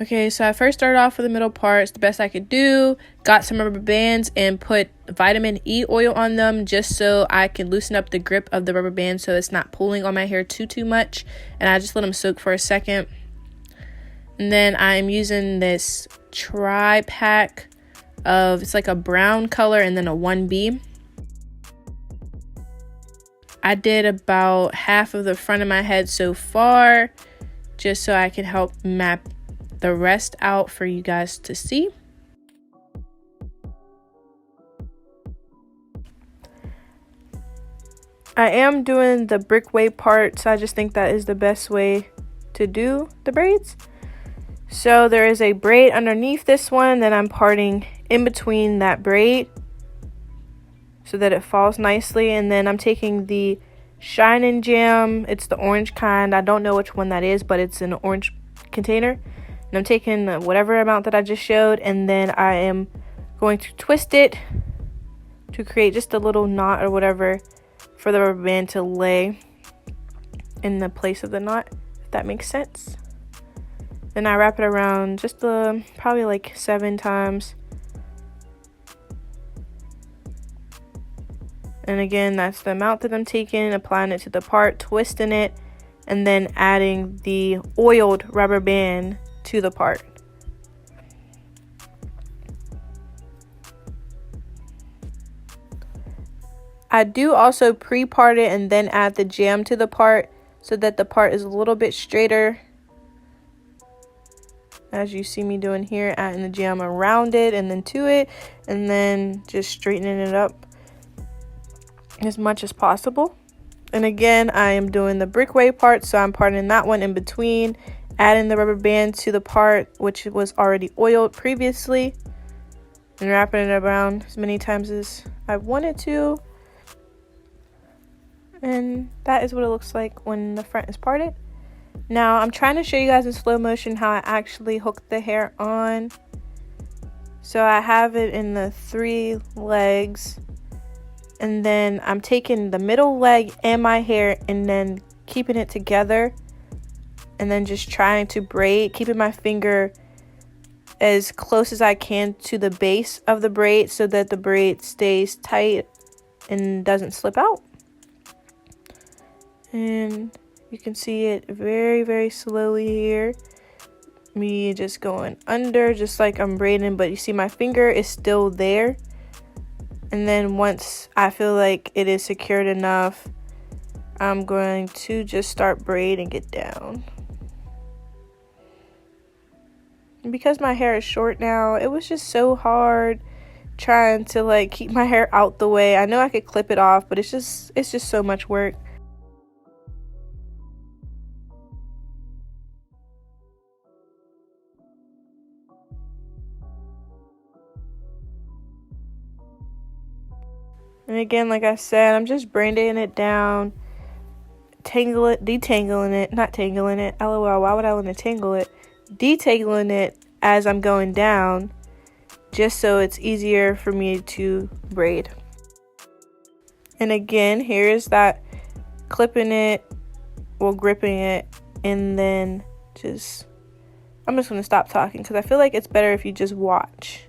Okay, so I first started off with the middle parts the best I could do. Got some rubber bands and put vitamin E oil on them just so I can loosen up the grip of the rubber band so it's not pulling on my hair too much. And I just let them soak for a second. And then I'm using this tri-pack of, it's like a brown color and then a 1B. I did about half of the front of my head so far, just so I can help map the rest out for you guys to see. I am doing the brick wave parts. I just think that is the best way to do the braids. So there is a braid underneath this one that I'm parting in between that braid so that it falls nicely. And then I'm taking the Shine Jam. It's the orange kind. I don't know which one that is, but it's in an orange container. And I'm taking whatever amount that I just showed, and then I am going to twist it to create just a little knot or whatever for the rubber band to lay in the place of the knot, if that makes sense. Then I wrap it around just probably like 7 times. And again, that's the amount that I'm taking, applying it to the part, twisting it, and then adding the oiled rubber band to the part. I do also pre-part it and then add the jam to the part so that the part is a little bit straighter, as you see me doing here, adding the jam around it and then to it, and then just straightening it up as much as possible. And again, I am doing the brick wave part, so I'm parting that one in between, adding the rubber band to the part which was already oiled previously, and wrapping it around as many times as I wanted to. And that is what it looks like when the front is parted. Now I'm trying to show you guys in slow motion how I actually hook the hair on. So I have it in the 3 legs, and then I'm taking the middle leg and my hair and then keeping it together, and then just trying to braid, keeping my finger as close as I can to the base of the braid so that the braid stays tight and doesn't slip out. And you can see it very slowly here, me just going under just like I'm braiding, but you see my finger is still there. And then once I feel like it is secured enough, I'm going to just start braiding it down. And because my hair is short now, it was just so hard trying to like keep my hair out the way. I know I could clip it off, but it's just so much work. And again, like I said, I'm just braiding it down, detangling it, not tangling it, lol, why would I want to tangle it? Detangling it as I'm going down, just so it's easier for me to braid. And again, here's that clipping it, well, gripping it, and then I'm just going to stop talking because I feel like it's better if you just watch.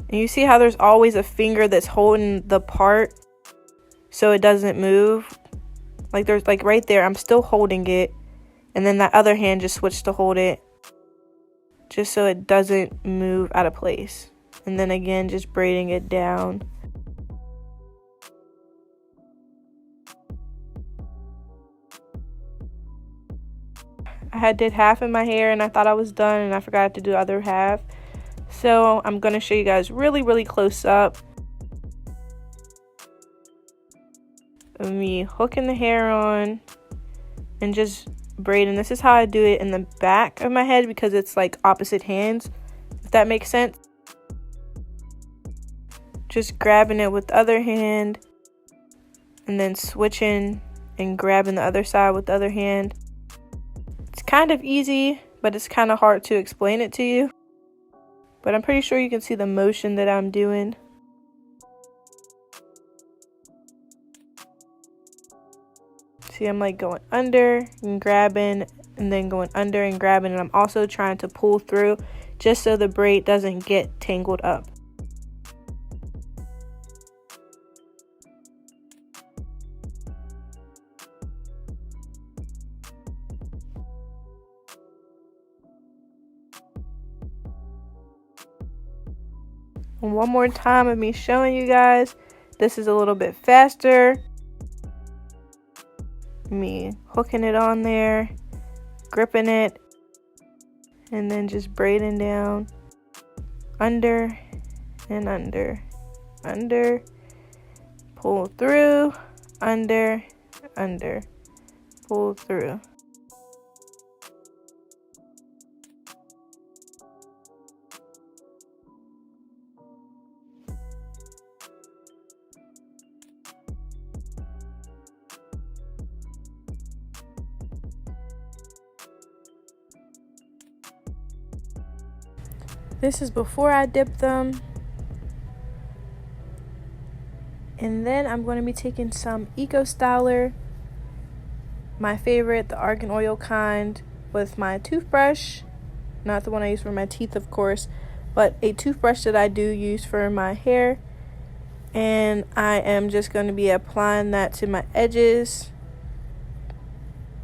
And you see how there's always a finger that's holding the part so it doesn't move? Like there's like right there, I'm still holding it. And then that other hand just switched to hold it just so it doesn't move out of place. And then again, just braiding it down. I did half of my hair and I thought I was done, and I forgot to do the other half. So I'm going to show you guys really close up of me hooking the hair on and just braiding. This is how I do it in the back of my head because it's like opposite hands, if that makes sense. Just grabbing it with the other hand and then switching and grabbing the other side with the other hand. It's kind of easy, but it's kind of hard to explain it to you. But I'm pretty sure you can see the motion that I'm doing. See, I'm like going under and grabbing and then going under and grabbing, and I'm also trying to pull through just so the braid doesn't get tangled up. And one more time of me showing you guys, this is a little bit faster. Me hooking it on there, gripping it, and then just braiding down, under and under, under, pull through, under, under, pull through. This is before I dip them. And then I'm going to be taking some Eco Styler, my favorite, the argan oil kind, with my toothbrush. Not the one I use for my teeth, of course, but a toothbrush that I do use for my hair. And I am just going to be applying that to my edges,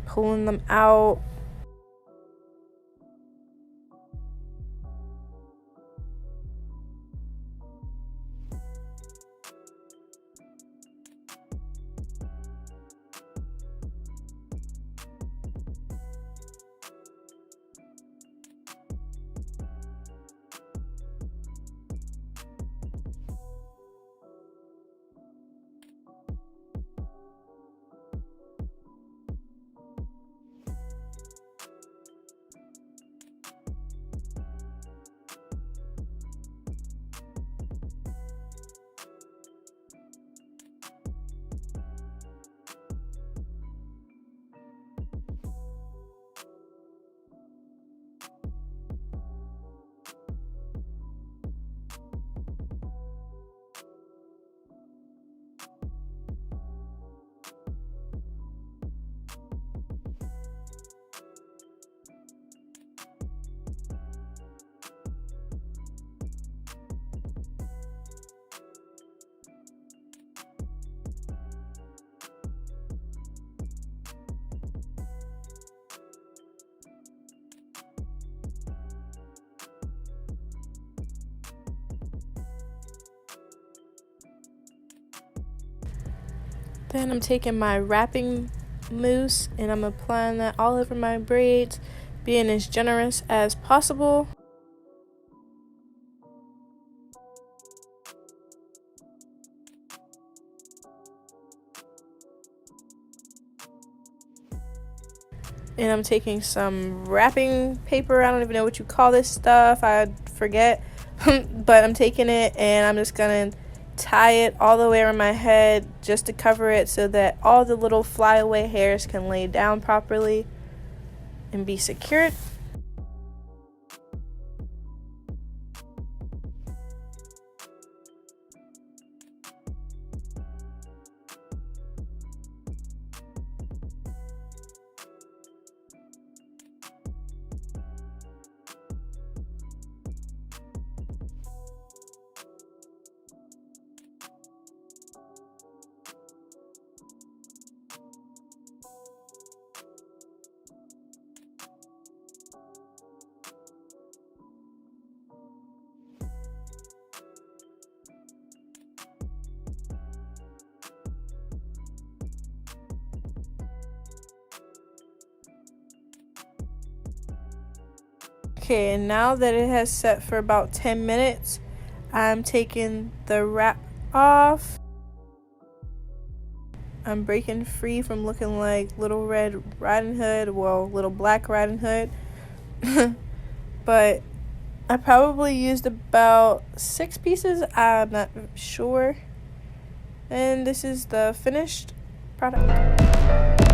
pulling them out. Then I'm taking my wrapping mousse and I'm applying that all over my braids, being as generous as possible. And I'm taking some wrapping paper, I don't even know what you call this stuff, I forget, but I'm taking it and I'm just gonna tie it all the way around my head just to cover it so that all the little flyaway hairs can lay down properly and be secured. Okay, and now that it has set for about 10 minutes, I'm taking the wrap off. I'm breaking free from looking like Little Red Riding Hood, well, Little Black Riding Hood. But I probably used about 6 pieces, I'm not sure. And this is the finished product.